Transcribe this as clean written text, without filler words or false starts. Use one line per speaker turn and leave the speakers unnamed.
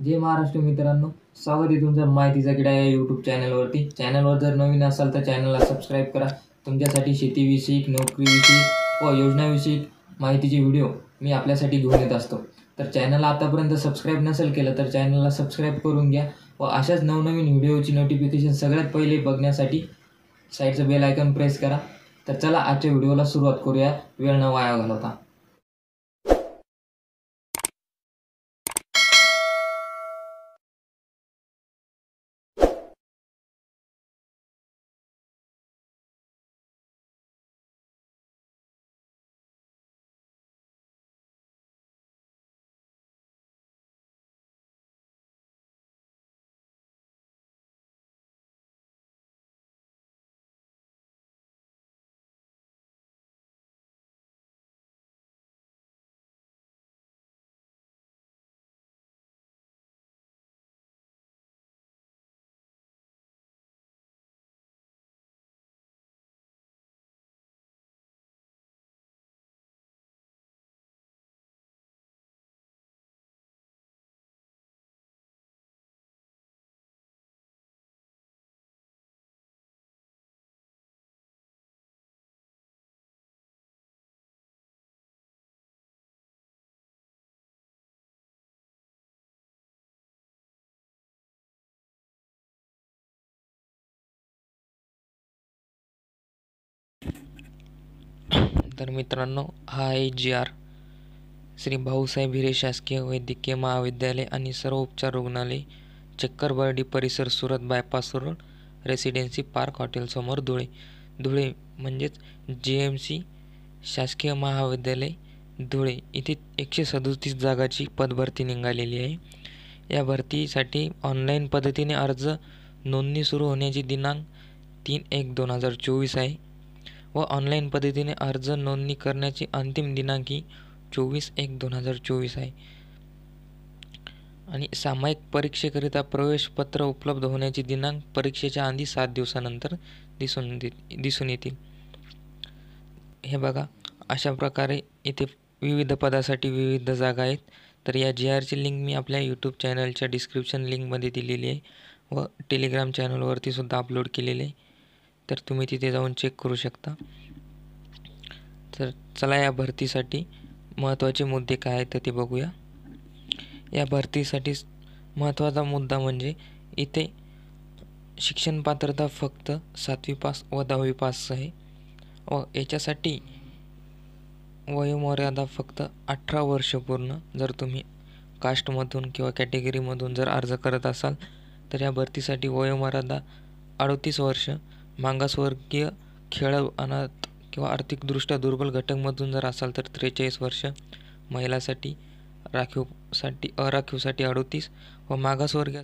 जय महाराष्ट्र मित्रांनो, स्वागत आहे तुमचं माहितीचा किडा या यूट्यूब चॅनलवरती। चॅनलवर जर नवीन असाल तर चॅनलला सबस्क्राईब करा। तुमच्यासाठी शेतीविषयक, नोकरीविषयक व योजनाविषयक माहितीचे व्हिडिओ मी आपल्यासाठी घेऊन येत असतो। तर चॅनलला आतापर्यंत सबस्क्राईब नसेल केलं तर चॅनलला सबस्क्राईब करून घ्या व अशाच नवनवीन व्हिडिओची नोटिफिकेशन सगळ्यात पहिले बघण्यासाठी साईडचं बेल आयकॉन प्रेस करा। तर चला आजच्या व्हिडिओला सुरुवात करूया वेळ न वाया घालवता।
तर मित्रांनो, हा आहे GR श्री भाऊसाहेब हिरे शासकीय वैद्यकीय महाविद्यालय आणि सर्व उपचार रुग्णालय, चक्करबर्डी परिसर, Surat bypass road, residency park हॉटेलसमोर, धुळे। धुळे म्हणजेच GMC शासकीय महाविद्यालय धुळे इथे 137 जागाची पदभरती निघालेली आहे। या भरतीसाठी ऑनलाईन पद्धतीने अर्ज नोंदणी सुरू होण्याची दिनांक 3/1/2024 आहे व ऑनलाईन पद्धतीने अर्ज नोंदणी करण्याची अंतिम दिनांक ही 24/1/2024 आहे आणि सामायिक परीक्षेकरिता प्रवेशपत्र उपलब्ध होण्याची दिनांक परीक्षेच्या आधी 7 दिवसानंतर दिसून येतील। हे बघा, अशा प्रकारे इथे विविध पदासाठी विविध जागा आहेत। तर या GRची लिंक मी आपल्या यूट्यूब चॅनलच्या डिस्क्रिप्शन लिंकमध्ये दिलेली आहे व टेलिग्राम चॅनलवरती सुद्धा अपलोड केलेले आहे, तर तुम्ही तिथे जाऊन चेक करू शकता। तर चला या भरतीसाठी महत्त्वाचे मुद्दे काय आहेत ते बघूया। या भरतीसाठी महत्त्वाचा मुद्दा म्हणजे इथे शिक्षण पात्रता फक्त 7वी पास व 10वी पास आहे व याच्यासाठी वयोमर्यादा फक्त 18 वर्ष पूर्ण। जर तुम्ही कास्टमधून किंवा कॅटेगरीमधून जर अर्ज करत असाल तर या भरतीसाठी वयोमर्यादा 38 वर्ष, मागासवर्गीय, खेळ, अनाथ किंवा आर्थिकदृष्ट्या दुर्बल घटकमधून जर असाल तर 43 वर्ष, महिलासाठी, अराखीवसाठी 38 व मागासवर्गीय